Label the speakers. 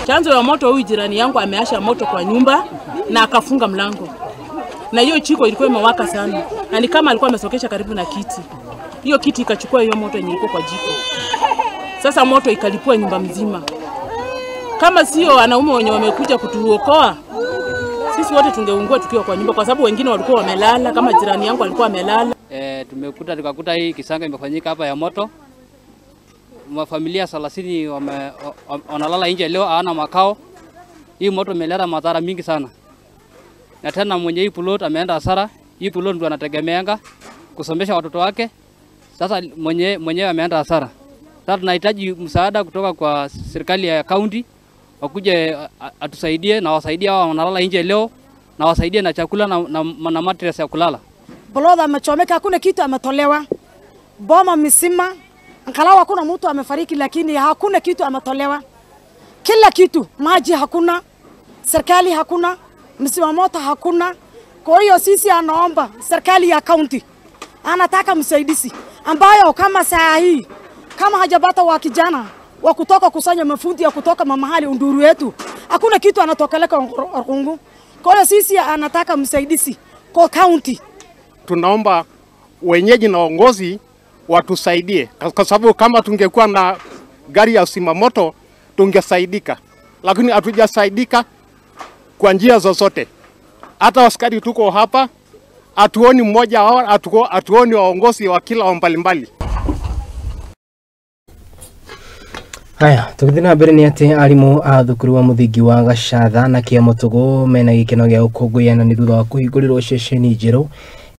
Speaker 1: Chanzo ya moto, huyu jirani yangu ameasha moto kwa nyumba na akafunga mlango. Na hiyo chiko ilikuwa imewaka sana. Na ni kama alikuwa amesokesha karibu na kiti. Hiyo kiti ikachukua hiyo moto yenye ilikuwa kwa jiko. Sasa moto ikalipua nyumba mzima. Kama sio wanaume wenye wamekuja kutuokoa, sisi wote tungeungua tukiwa kwa nyumba, kwa sababu wengine walikuwa wamelala, kama jirani yangu alikuwa amelala.
Speaker 2: Tukakuta hii kisanga imefanyika hapa ya moto. Mafamilia 30 wanalala nje leo, hawana makao. Hii moto imeleta madhara mingi sana. Na tena mwenye hii plot ameenda hasara. Hii plot ndio anategemeanga kusomesha watoto wake. Sasa mwenyewe ameenda hasara. Sasa tunahitaji msaada kutoka kwa serikali ya kaunti, wakuje atusaidie na wasaidie hao wanalala nje leo, na wasaidie na chakula na mattress ya kulala.
Speaker 3: Plot amechomeka, hakuna kitu ametolewa. Boma misima, angalau hakuna mtu amefariki, lakini hakuna kitu ametolewa. Kila kitu, maji hakuna, serikali hakuna, msima moto hakuna. Kwa hiyo sisi anaomba serikali ya kaunti, anataka msaidizi ambayo kama saa hii, kama hajapata wa kijana wa kutoka kusanya mafundi ya kutoka mahali unduru yetu, hakuna kitu anatokeleka Orkungu. Kwa hiyo sisi anataka msaidizi kwa kaunti.
Speaker 4: Tunaomba wenyeji na uongozi watusaidie, kwa sababu kama tungekuwa na gari ya usimamoto tungesaidika, lakini hatujasaidika kwa njia zozote. Hata askari tuko hapa, atuoni mmoja wao, atuoni waongozi wa kila mbalimbali.
Speaker 5: Haya, tukithina mbere ni ati arimu a thukuru wa muthingi wa Gacatha na Kiamotogo mena gikeno gya ukunguyana ni thutha wa kuhingurirwo ceceni njeru